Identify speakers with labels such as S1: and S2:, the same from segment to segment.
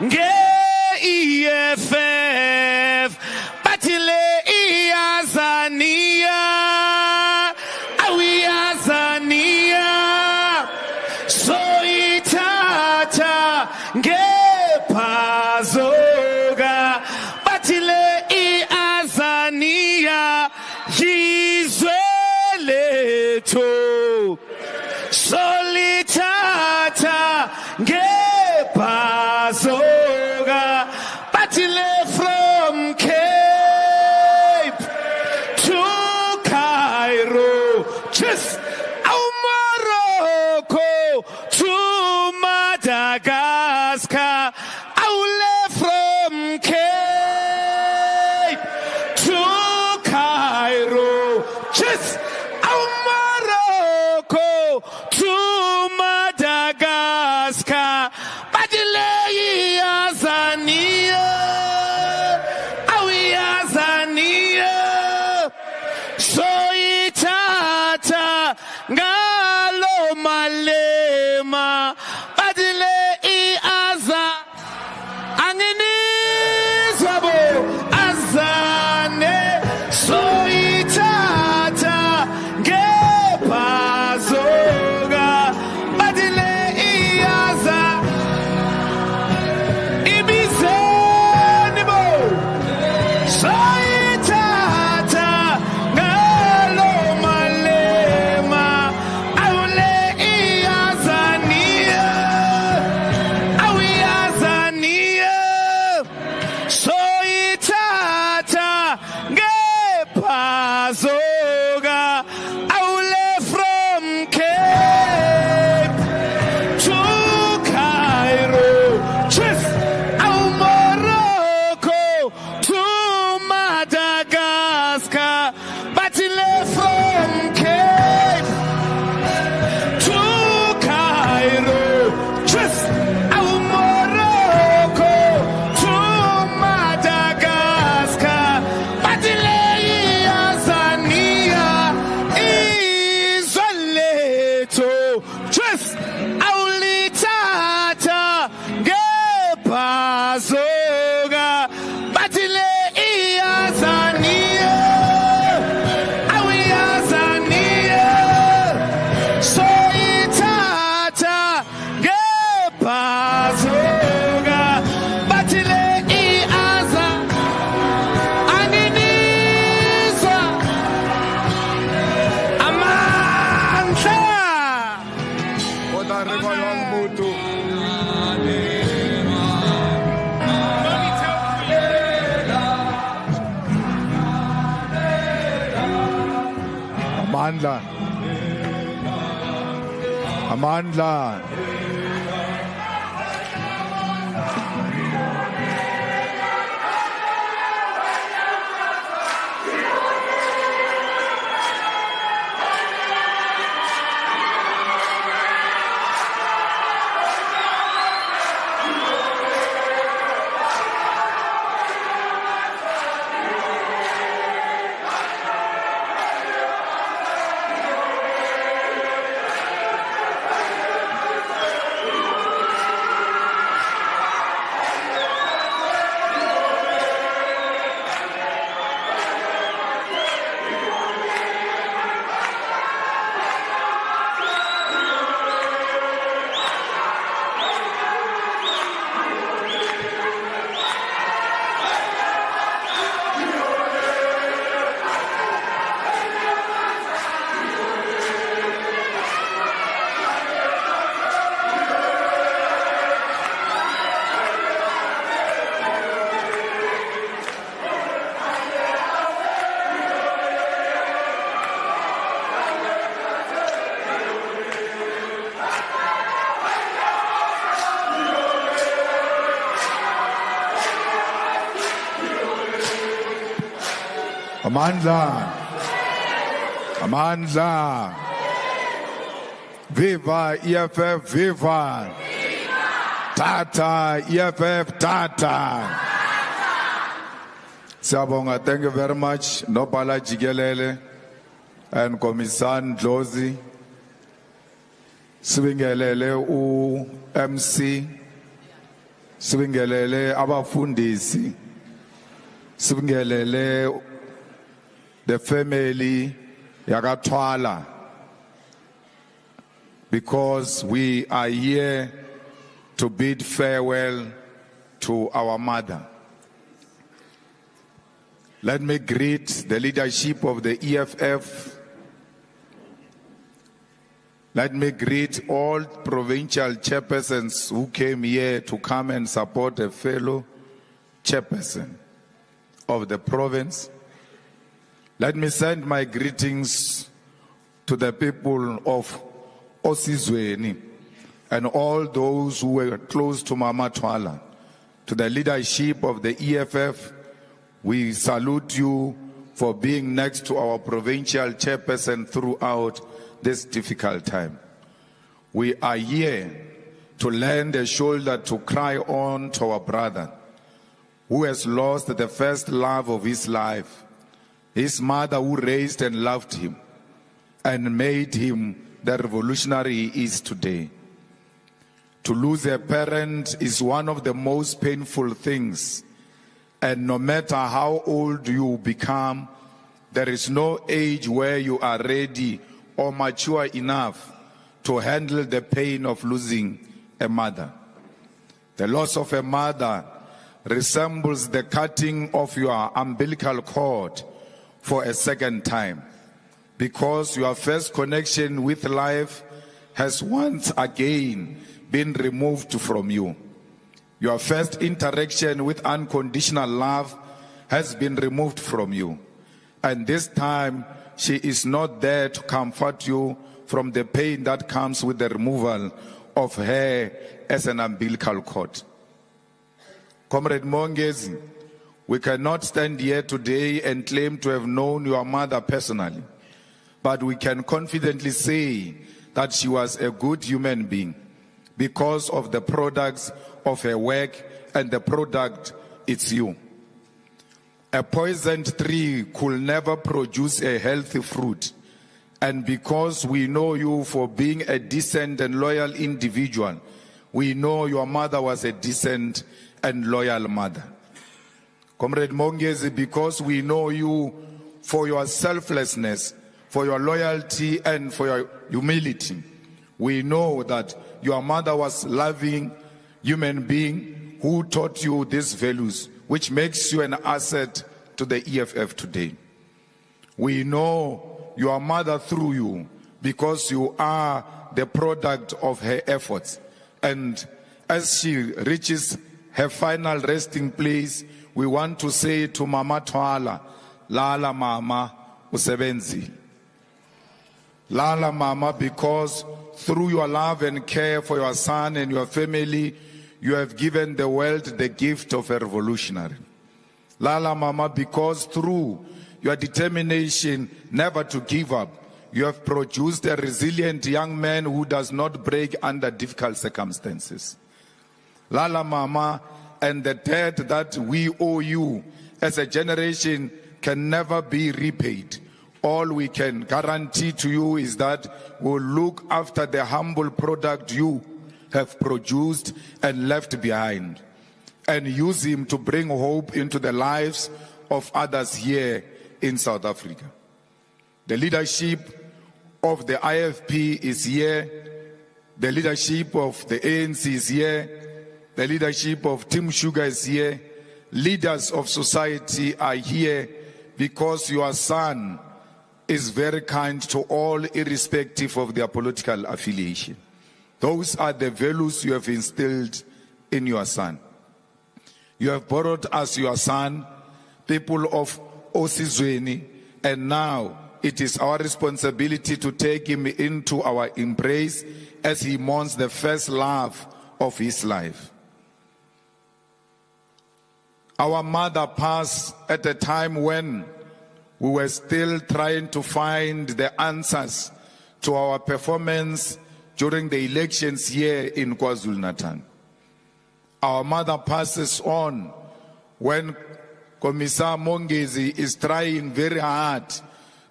S1: nge-EEF bathi le iyazania awiyazania soyithatha ngebhazoka bathi le iyazania yizwe lethu solithatha ngebhazoka bathi le from Cape to Cairo just Morocco to Madagascar awule from Cape to Cairo just Morocco to Madagascar badile yazania awiyazania soyithatha ngalo malema badile iaza anginizwa bo azane soyithatha ngebhazoka badile iaza ibizeni bo soyithatha ngalo malema awule iyazania awiyazania soyithatha ngebhazoka awule from Cape to Cairo just Morocco to Madagascar batile from Cape to Cairo just Morocco to Madagascar batile yazania izoleto just awulithatha ngebhazoka batile iyazania awiyazania soyithatha ngebhazoka batile iaza anginizwa amandla
S2: Amandla. Amandla. Amandla. Amandla. Viva EFF, viva. Tata, EFF, Tata. Siyabonga, thank you very much. Nopala Jigelele and Komisan Dlozi. Sibingelele u MC. Sibingelele abafundisi, sibingelele the family Mama Twala, because we are here to bid farewell to our mother. Let me greet the leadership of the EEF. Let me greet all provincial chairpersons who came here to come and support a fellow chairperson of the province. Let me send my greetings to the people of Osizweni and all those who were close to Mama Twala. To the leadership of the EEF, we salute you for being next to our provincial chairperson throughout this difficult time. We are here to lend a shoulder to cry on to our brother who has lost the first love of his life, his mother who raised and loved him and made him the revolutionary he is today. To lose a parent is one of the most painful things, and no matter how old you become, there is no age where you are ready or mature enough to handle the pain of losing a mother. The loss of a mother resembles the cutting of your umbilical cord for a second time, because your first connection with life has once again been removed from you. Your first interaction with unconditional love has been removed from you. And this time, she is not there to comfort you from the pain that comes with the removal of her as an umbilical cord. Comrade Mongezi, we cannot stand here today and claim to have known your mother personally, but we can confidently say that she was a good human being because of the products of her work, and the product, it's you. A poisoned tree could never produce a healthy fruit. And because we know you for being a decent and loyal individual, we know your mother was a decent and loyal mother. Comrade Mongezi, because we know you for your selflessness, for your loyalty and for your humility, we know that your mother was loving human being who taught you these values, which makes you an asset to the EEF today. We know your mother through you because you are the product of her efforts. And as she reaches her final resting place, we want to say to Mama Twala, Lala Mama usebenzi. Lala Mama, because through your love and care for your son and your family, you have given the world the gift of a revolutionary. Lala Mama, because through your determination never to give up, you have produced a resilient young man who does not break under difficult circumstances. Lala Mama, and the debt that we owe you as a generation can never be repaid. All we can guarantee to you is that we'll look after the humble product you have produced and left behind, and use him to bring hope into the lives of others here in South Africa. The leadership of the IFP is here. The leadership of the ANC is here. The leadership of Team Sugar is here. Leaders of society are here because your son is very kind to all, irrespective of their political affiliation. Those are the values you have instilled in your son. You have borrowed as your son, people of Osizweni, and now it is our responsibility to take him into our embrace as he mourns the first love of his life. Our mother passed at a time when we were still trying to find the answers to our performance during the elections here in KwaZulu-Natal. Our mother passes on when Commissar Mongezi is trying very hard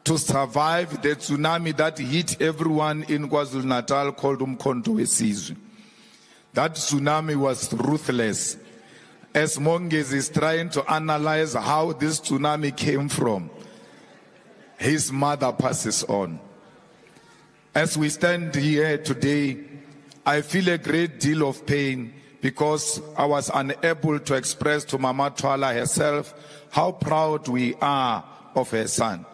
S2: to survive the tsunami that hit everyone in KwaZulu-Natal called Umkhonto Wesizwe. That tsunami was ruthless. as Mongezi is trying to analyze how this tsunami came from, his mother passes on. As we stand here today, I feel a great deal of pain because I was unable to express to Mama Twala herself how proud we are of her son,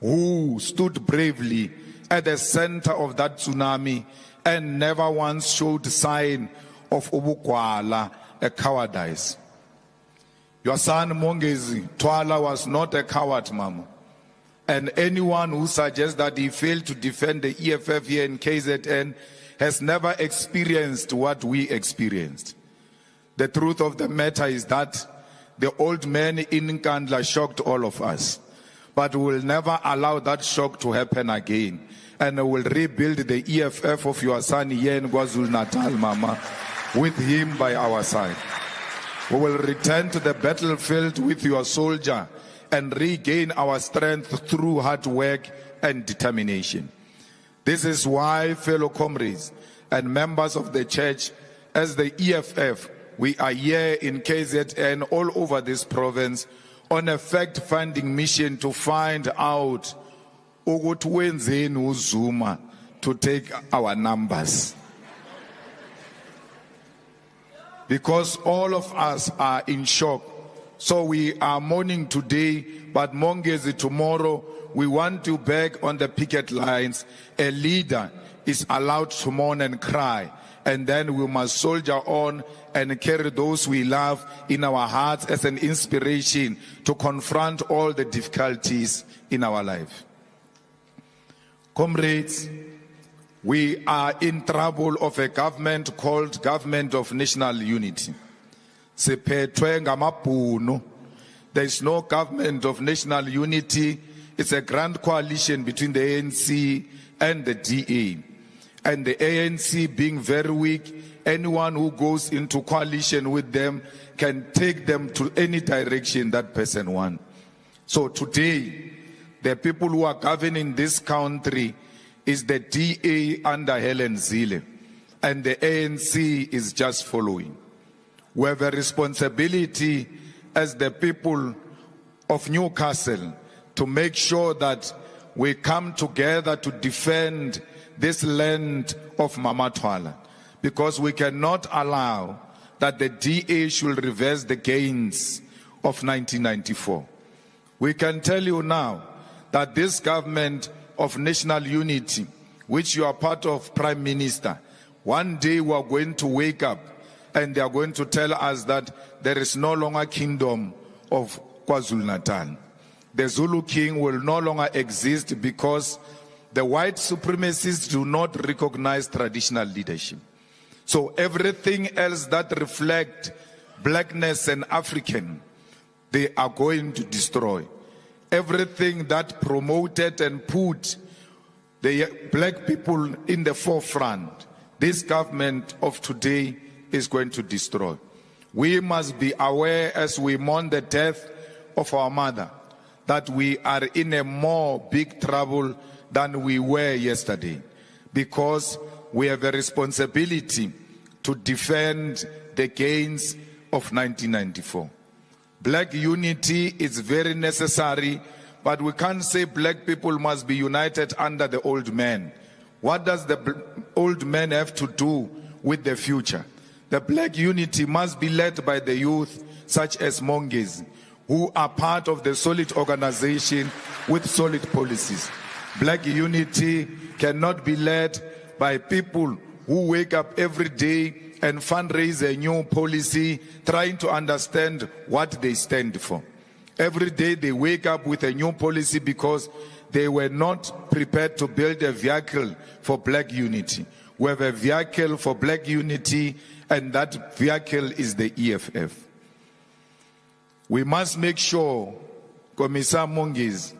S2: who stood bravely at the center of that tsunami and never once showed sign of ubukwala, a cowardice. Your son Mongezi Twala was not a coward, Mama. And anyone who suggests that he failed to defend the EFF here in KZN has never experienced what we experienced. The truth of the matter is that the old man in Nkandla shocked all of us. But we will never allow that shock to happen again. And we will rebuild the EFF of your son here in KwaZulu-Natal, Mama, with him by our side. We will return to the battlefield with your soldier and regain our strength through hard work and determination. This is why, fellow comrades and members of the church, as the EFF, we are here in KZN all over this province on a fact-finding mission to find out ukuthi wenzeni uZuma to take our numbers. Because all of us are in shock. So we are mourning today, but Mongezi tomorrow. We want to beg on the picket lines. A leader is allowed to mourn and cry, and then we must soldier on and carry those we love in our hearts as an inspiration to confront all the difficulties in our life. Comrades, we are in trouble of a government called Government of National Unity. Siphethwe ngamabhunu. There is no government of national unity. It's a grand coalition between the ANC and the DA. And the ANC being very weak, anyone who goes into coalition with them can take them to any direction that person wants. So today, the people who are governing this country is the DA under Helen Zille, and the ANC is just following. We have a responsibility as the people of Newcastle to make sure that we come together to defend this land of Mama Twala, because we cannot allow that the DA should reverse the gains of 1994. We can tell you now that this government of national unity, which you are part of, Prime Minister, one day we are going to wake up and they are going to tell us that there is no longer kingdom of KwaZulu-Natal. The Zulu king will no longer exist because the white supremacists do not recognize traditional leadership. So everything else that reflects blackness and African, they are going to destroy. Everything that promoted and put the black people in the forefront, this government of today is going to destroy. We must be aware as we mourn the death of our mother that we are in a more big trouble than we were yesterday, because we have a responsibility to defend the gains of 1994. Black unity is very necessary, but we can't say black people must be united under the old man. What does the old man have to do with the future? The black unity must be led by the youth, such as Mongezi, who are part of the solid organization with solid policies. Black unity cannot be led by people who wake up every day and fundraise a new policy, trying to understand what they stand for. Every day they wake up with a new policy because they were not prepared to build a vehicle for black unity. We have a vehicle for black unity, and that vehicle is the EFF. We must make sure, Commissar Mongezi,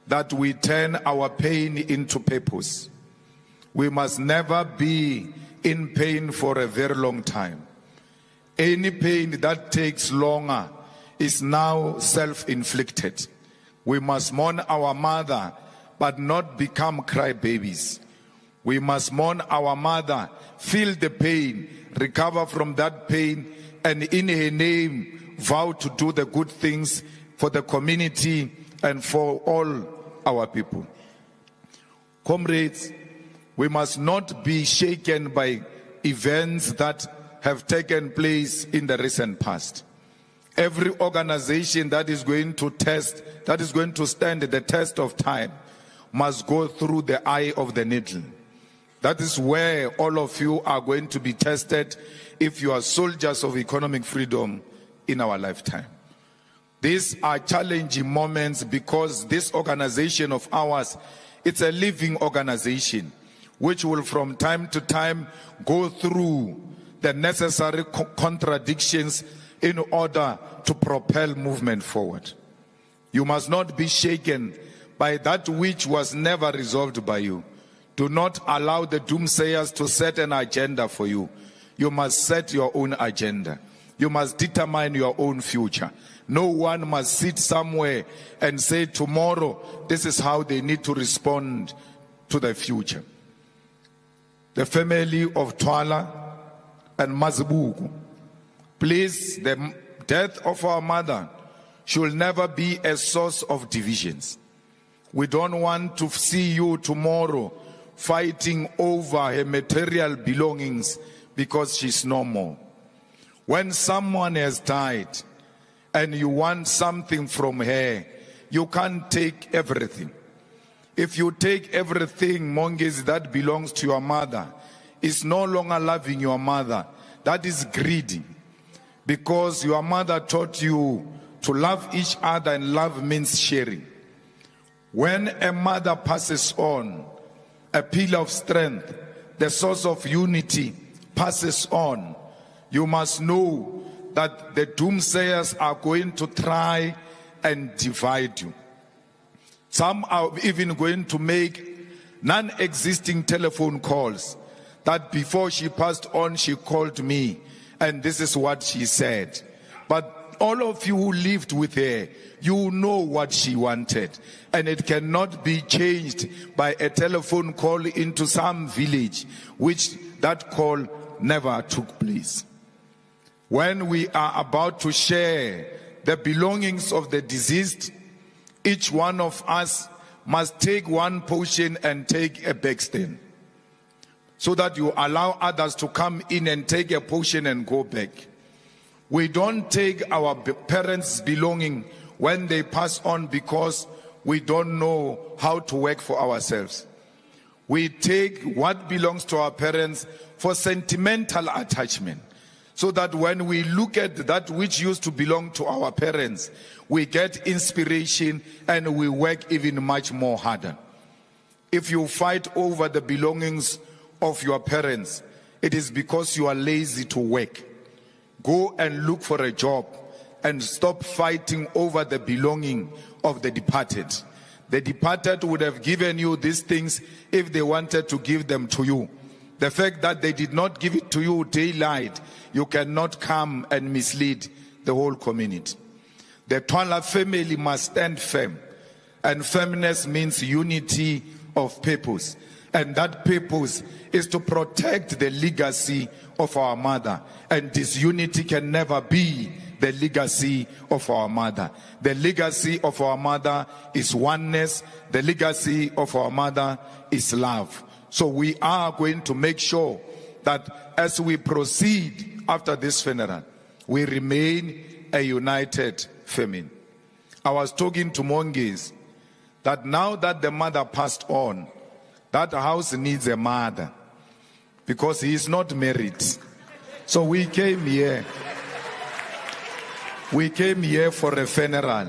S2: that we turn our pain into purpose. We must never be in pain for a very long time. Any pain that takes longer is now self-inflicted. We must mourn our mother, but not become crybabies. We must mourn our mother, feel the pain, recover from that pain, and in her name vow to do the good things for the community and for all our people. Comrades, we must not be shaken by events that have taken place in the recent past. Every organization that is going to stand the test of time must go through the eye of the needle. That is where all of you are going to be tested if you are soldiers of economic freedom in our lifetime. These are challenging moments because this organization of ours, it's a living organization which will from time to time go through the necessary contradictions in order to propel movement forward. You must not be shaken by that which was never resolved by you. Do not allow the doomsayers to set an agenda for you. You must set your own agenda. You must determine your own future. No one must sit somewhere and say tomorrow this is how they need to respond to the future. The family of Twala and Mazibuko, please, the death of our mother should never be a source of divisions. We don't want to see you tomorrow fighting over her material belongings because she's no more. When someone has died and you want something from her, you can't take everything. If you take everything, Mongezi, that belongs to your mother, it's no longer loving your mother. That is greedy. Because your mother taught you to love each other, and love means sharing. When a mother passes on, a pillar of strength, the source of unity passes on, you must know that the doomsayers are going to try and divide you. Some are even going to make non-existing telephone calls that before she passed on, she called me and this is what she said. But all of you who lived with her, you know what she wanted, and it cannot be changed by a telephone call into some village, which that call never took place. When we are about to share the belongings of the deceased, each one of us must take one portion and take a backstand, so that you allow others to come in and take a portion and go back. We don't take our parents' belonging when they pass on because we don't know how to work for ourselves. We take what belongs to our parents for sentimental attachment, so that when we look at that which used to belong to our parents, we get inspiration and we work even much more harder. If you fight over the belongings of your parents, it is because you are lazy to work. Go and look for a job and stop fighting over the belonging of the departed. The departed would have given you these things if they wanted to give them to you. The fact that they did not give it to you daylight, you cannot come and mislead the whole community. The Twala family must stand firm, and firmness means unity of purpose, and that purpose is to protect the legacy of our mother, and disunity can never be the legacy of our mother. The legacy of our mother is oneness. The legacy of our mother is love. So we are going to make sure that as we proceed after this funeral, we remain a united family. I was talking to Mongezi that now that the mother passed on, that house needs a mother because he is not married. So we came here. We came here for a funeral.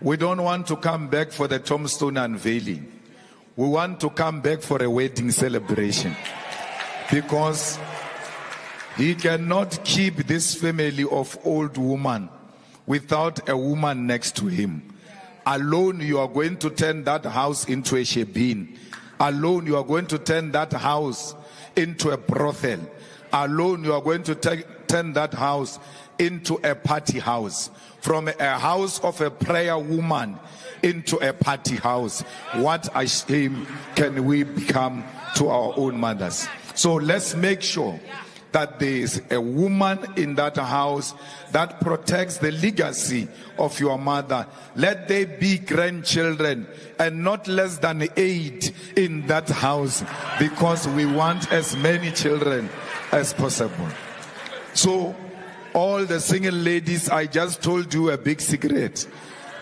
S2: We don't want to come back for the tombstone unveiling. We want to come back for a wedding celebration, because he cannot keep this family of old women without a woman next to him. Alone, you are going to turn that house into a shebeen. Alone, you are going to turn that house into a brothel. Alone, you are going to turn that house into a party house. From a house of a prayer woman into a party house. What a shame can we become to our own mothers. So let's make sure that there is a woman in that house that protects the legacy of your mother. Let there be grandchildren and not less than 8 in that house, because we want as many children as possible. So all the single ladies, I just told you a big secret,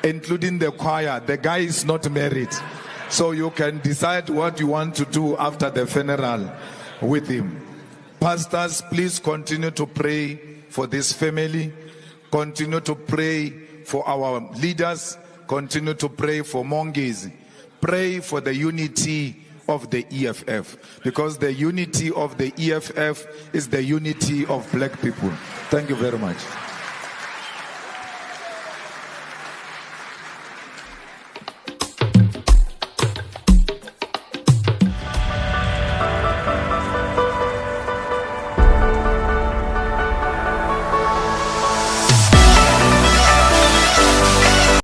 S2: including the choir. The guy is not married, so you can decide what you want to do after the funeral with him. Pastors, please continue to pray for this family. Continue to pray for our leaders. Continue to pray for Mongezi. Pray for the unity of the EFF, because the unity of the EFF is the unity of black people. Thank you very much.